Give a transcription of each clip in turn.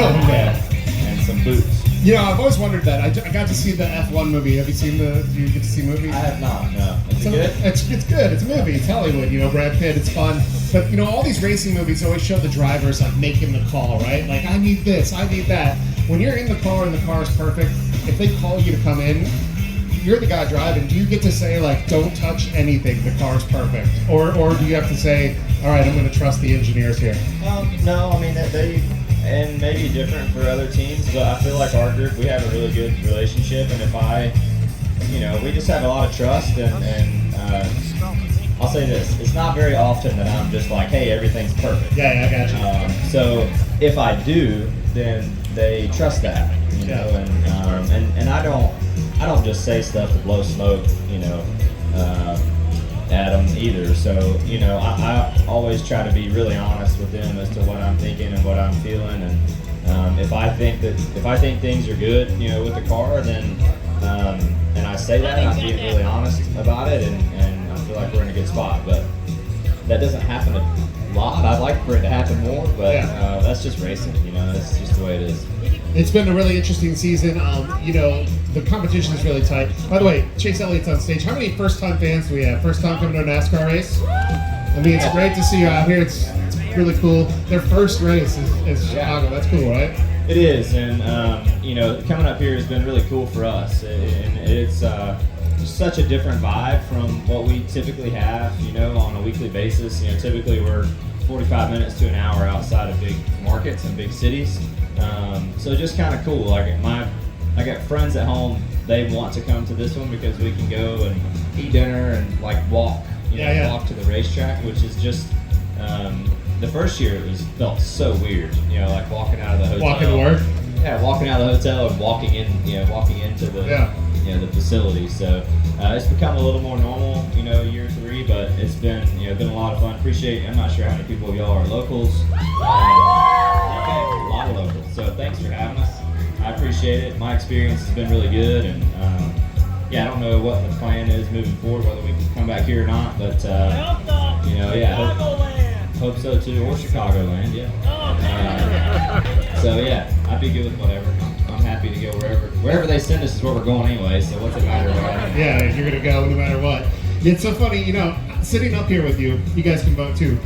and some boots. You know, I've always wondered that. I got to see the F1 movie. Have you seen do you get to see movies? I have not, no. Is it good? It's good. It's a movie. It's Hollywood, you know, Brad Pitt. It's fun. But, you know, all these racing movies always show the drivers, like, making the call, right? Like, I need this, I need that. When you're in the car and the car is perfect, if they call you to come in, you're the guy driving. Do you get to say, like, don't touch anything, the car's perfect? Or do you have to say, all right, I'm going to trust the engineers here? No, I mean, and maybe different for other teams, but I feel like our group, we have a really good relationship, and we just have a lot of trust, and I'll say this, it's not very often that I'm just like, hey, everything's perfect. Yeah, I got you. So if I do, then they trust that, you know, and I don't just say stuff to blow smoke, you know, at them either. So, you know, I always try to be really honest with them as to what I'm thinking and what I'm feeling. And if I think things are good, you know, with the car, then and I say that, I'm being really honest about it, and I feel like we're in a good spot. But that doesn't happen a lot. I'd like for it to happen more, but that's just racing, you know. That's just the way it is. It's been a really interesting season. You know, the competition is really tight. By the way, Chase Elliott's on stage. How many first-time fans do we have? First time coming to a NASCAR race? I mean, it's great to see you out here. It's really cool. Their first race is Chicago. That's cool, right? It is, and you know, coming up here has been really cool for us, and it's such a different vibe from what we typically have, you know, on a weekly basis. You know, typically we're 45 minutes to an hour outside of big markets and big cities. So just kind of cool. Like I got friends at home. They want to come to this one because we can go and eat dinner and like walk, walk to the racetrack, which is just the first year it felt so weird. You know, like walking out of the hotel. Walking to work. Yeah, walking out of the hotel and walking into the the facility. So it's become a little more normal, you know, year 3, but it's been been a lot of fun. I'm not sure how many people y'all are locals. A lot of locals. So thanks for having us. I appreciate it. My experience has been really good, and I don't know what the plan is moving forward, whether we can come back here or not, but hope so too, or Chicagoland, I'd be good with whatever. I'm happy to go wherever they send us is where we're going anyway. So what's it matter? Yeah, you're gonna go no matter what. It's so funny, you know, sitting up here with you. You guys can vote too.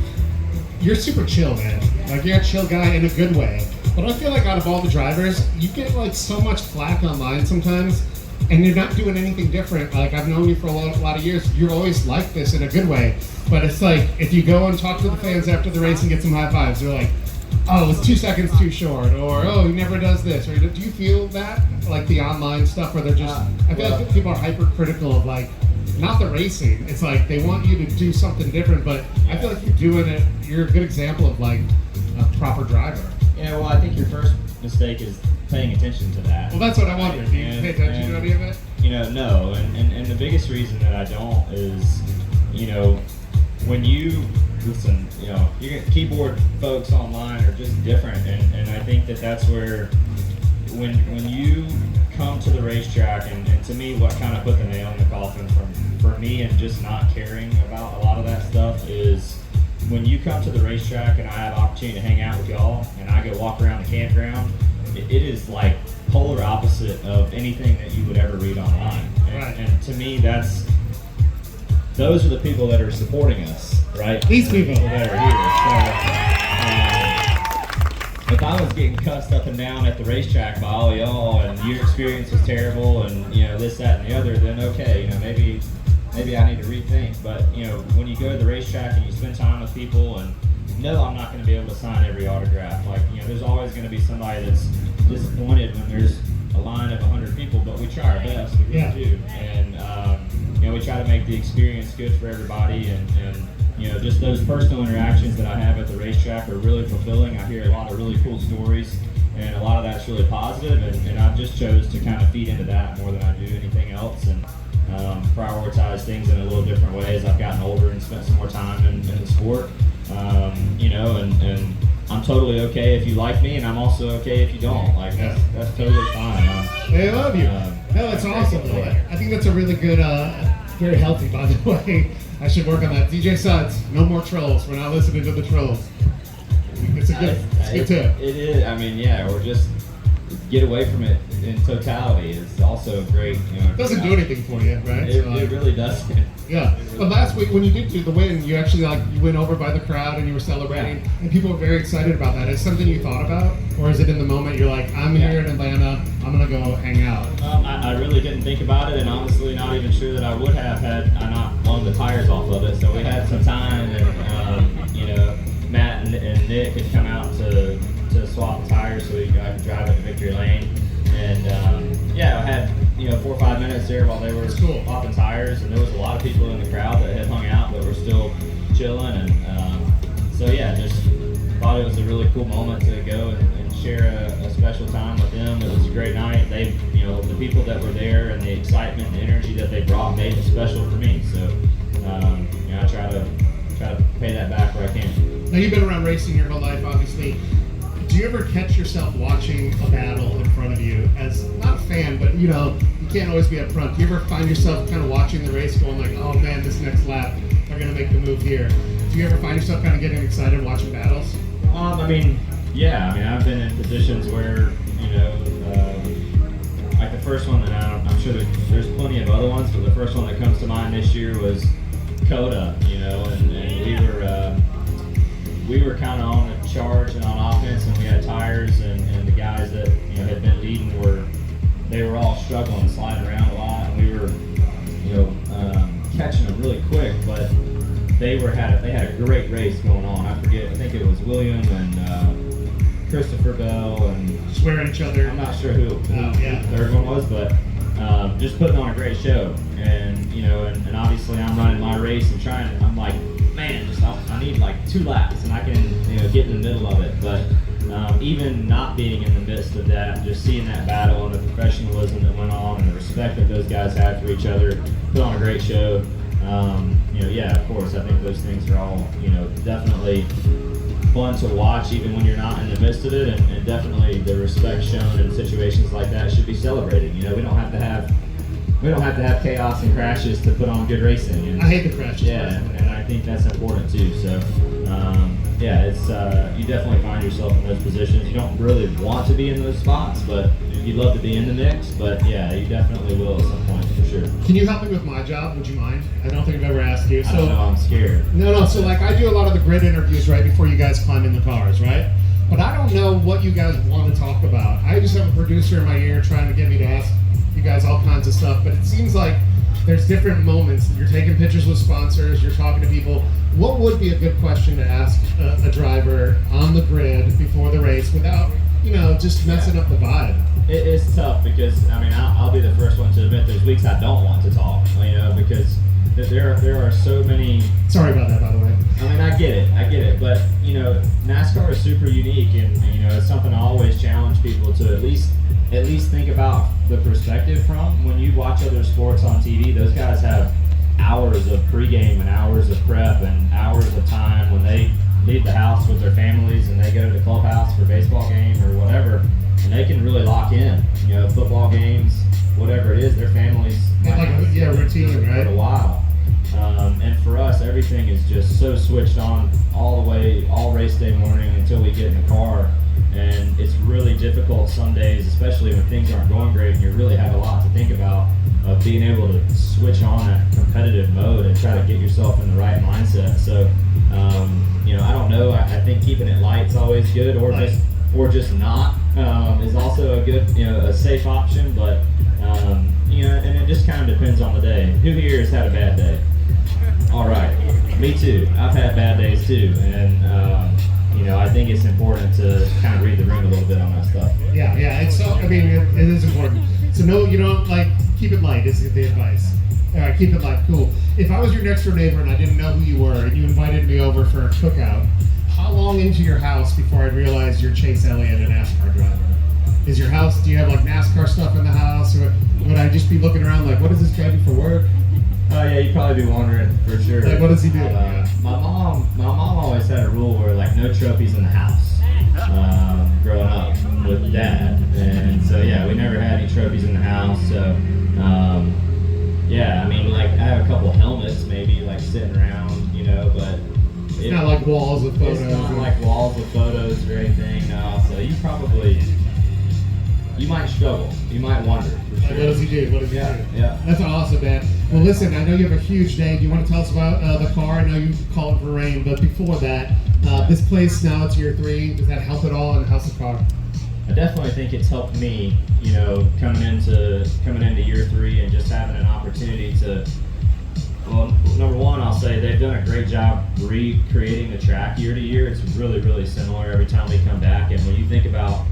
You're super chill, man. Like, you're a chill guy in a good way. But I feel like out of all the drivers, you get like so much flack online sometimes, and you're not doing anything different. Like, I've known you for a lot of years. You're always like this in a good way. But it's like, if you go and talk to the fans after the race and get some high fives, they're like, oh, it's 2 seconds too short, or oh, he never does this. Or do you feel that, like the online stuff, where they're just? I feel like people are hypercritical of like, not the racing. It's like they want you to do something different, but I feel like you're doing it. You're a good example of like a proper driver. Yeah, well, I think your first mistake is paying attention to that. Well, that's what I wondered. Do you pay attention to any of it? You know, no. And the biggest reason that I don't is, you know, when you listen, you know, keyboard folks online are just different, and I think that's where when you come to the racetrack, and to me, what kind of put the nail in the coffin for me and just not caring about a lot of that stuff is when you come to the racetrack and I have opportunity to hang out with y'all and I go walk around the campground, it is like polar opposite of anything that you would ever read online. And to me, those are the people that are supporting us, right? These people that are here. So, if I was getting cussed up and down at the racetrack by all y'all, and your experience was terrible, and you know this, that, and the other, then okay, you know, maybe I need to rethink. But you know, when you go to the racetrack and you spend time with people, and no, I'm not going to be able to sign every autograph. Like, you know, there's always going to be somebody that's disappointed when there's a line of 100 people, but we try our best. We really do, and you know, we try to make the experience good for everybody, and you know, just those personal interactions that I have at the racetrack are really fulfilling. I hear a lot of really cool stories, and a lot of that's really positive, and I just chose to kind of feed into that more than I do anything else, and prioritize things in a little different way as I've gotten older and spent some more time in the sport. You know, and I'm totally okay if you like me, and I'm also okay if you don't. Like, that's totally fine. They love you. No, it's awesome. I think that's a really good, very healthy, by the way. I should work on that. DJ Suds, no more trolls. We're not listening to the trolls. It's a good tip. It is. I mean, yeah, or just get away from it in totality is also great. It doesn't do anything for you, right? It really doesn't. Yeah. But last week when you did do the win, you actually you went over by the crowd and you were celebrating, and people were very excited about that. Is it something you thought about, or is it in the moment you're like, I'm here in Atlanta, I'm gonna go hang out? I really didn't think about it, and honestly, not even sure that I would have had I not blown the tires off of it. So we had some time, and Matt and Nick had come out to swap the tires so I could drive it to victory lane. And I had 4 or 5 minutes there while they were swapping tires, and there was a lot of people in the crowd that had hung out but were still chilling. And just thought it was a really cool moment to go and share a special time with them. It was a great night. They, the people that were there and the excitement and the energy that they brought made it special for me. So I try to pay that back where I can. Now you've been around racing your whole life, obviously. Do you ever catch yourself watching a battle in front of you as, not a fan, but you can't always be up front. Do you ever find yourself kind of watching the race going like, oh man, this next lap, they're going to make the move here? Do you ever find yourself kind of getting excited watching battles? I've been in positions where, like the first one, and I'm sure there's plenty of other ones, but the first one that comes to mind this year was Coda, and we were kind of on a charge and on offense, and we had tires, and the guys that had been leading they were all struggling, sliding around a lot, and we were catching them really quick, but they had a great race going on. I think it was William and Christopher Bell and swearing each other. I'm not sure who the third one was, but just putting on a great show. And and obviously I'm running my race and I'm like, man, I need like 2 laps and I can get in the middle of it. But even not being in the midst of that, just seeing that battle and the professionalism that went on and the respect that those guys had for each other, put on a great show. Of course, I think those things are all definitely fun to watch, even when you're not in the midst of it, and definitely the respect shown in situations like that should be celebrated. We don't have to have chaos and crashes to put on good racing. I hate the crashes. Yeah, and I think that's important too. So, it's you definitely find yourself in those positions. You don't really want to be in those spots, but you'd love to be in the mix. But yeah, you definitely will at some point for sure. Can you help me with my job? Would you mind? I don't think I've ever asked you. I don't know, I'm scared. No. So like I do a lot of the grid interviews right before you guys climb in the cars, right? But I don't know what you guys want to talk about. I just have a producer in my ear trying to get me to ask you guys all kinds of stuff, but it seems like there's different moments. You're taking pictures with sponsors, you're talking to people. What would be a good question to ask a driver on the grid before the race without, just messing up the vibe? It's tough because, I'll be the first one to admit there's weeks I don't want to talk, because there are so many. Sorry about that, by the way. I get it, but NASCAR is super unique, and it's something I always challenge people to at least think about the perspective from. When you watch other sports on TV, those guys have hours of pregame and hours of prep and hours of time when they leave the house with their families and they go to the clubhouse for a baseball game or whatever, and they can really lock in. Football games, whatever it is, their families routine, right? For a while. And for us, everything is just so switched on all the way, all race day morning until we get in the car. And it's really difficult some days, especially when things aren't going great and you really have a lot to think about, of being able to switch on that competitive mode and try to get yourself in the right mindset. So, I don't know. I think keeping it light is always good, or just not is also a good, a safe option. But and it just kind of depends on the day. Who here has had a bad day? All right, me too. I've had bad days too, and I think it's important to kind of read the room a little bit on that stuff. Yeah. It's so. It is important. So no, keep it light is the advice. All right, keep it light. Cool. If I was your next door neighbor and I didn't know who you were and you invited me over for a cookout, how long into your house before I'd realize you're Chase Elliott, a NASCAR driver? Is your house? Do you have like NASCAR stuff in the house, or would I just be looking around like, what does this guy do for work? Yeah, you'd probably be wondering for sure. Like, what does he do? My mom always had a rule where like no trophies in the house. Growing up with Dad, and so we never had any trophies in the house. So I have a couple helmets maybe like sitting around, but it's not like walls with photos. It's not like walls with photos hopefully you might struggle, you might wonder. For What sure. does he do? What does he Yeah, do? yeah. That's awesome, man. Well, listen, I know you have a huge day. Do you want to tell us about the car? I know you call it for rain, but before that, this place now it's year 3. Does that help at all? And how's the car? I definitely think it's helped me, you know, coming into year 3 and just having an opportunity to. Well, number one, I'll say they've done a great job recreating the track year to year. It's really, really similar every time we come back. And when you think about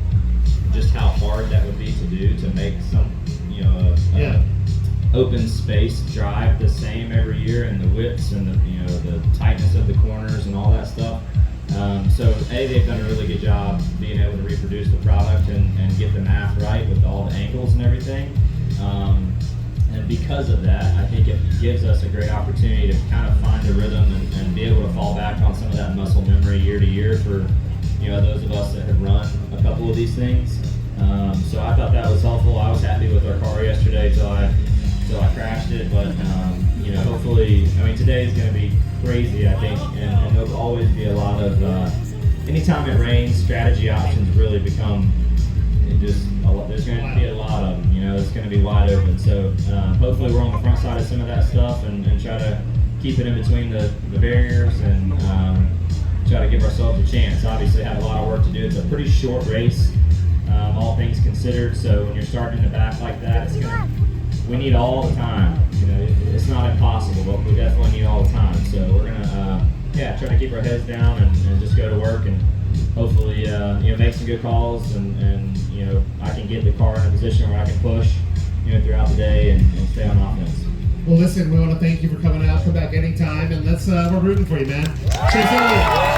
just how hard that would be to do to make some, you know, open space drive the same every year, and the widths and the, you know, the tightness of the corners and all that stuff. So they've done a really good job being able to reproduce the product and get the math right with all the angles and everything. And because of that, I think it gives us a great opportunity to kind of find a rhythm and be able to fall back on some of that muscle memory year to year for, you know, those of us that have run a couple of these things. So I thought that was helpful. I was happy with our car yesterday till I crashed it, but you know, hopefully, I mean, today is going to be crazy, I think, and there'll always be a lot of, anytime it rains, strategy options really become, there's going to be a lot of them, you know, it's going to be wide open. So hopefully we're on the front side of some of that stuff and try to keep it in between the barriers and try to give ourselves a chance. Obviously have a lot of work to do. It's a pretty short race, all things considered, so when you're starting in the back like that, we need all the time. You know, it's not impossible, but we definitely need all the time. So we're gonna, try to keep our heads down and just go to work and hopefully, make some good calls and you know, I can get the car in a position where I can push, you know, throughout the day and stay on offense. Well, listen, we want to thank you for coming out. Come back anytime, and we're rooting for you, man. Chase Elliott.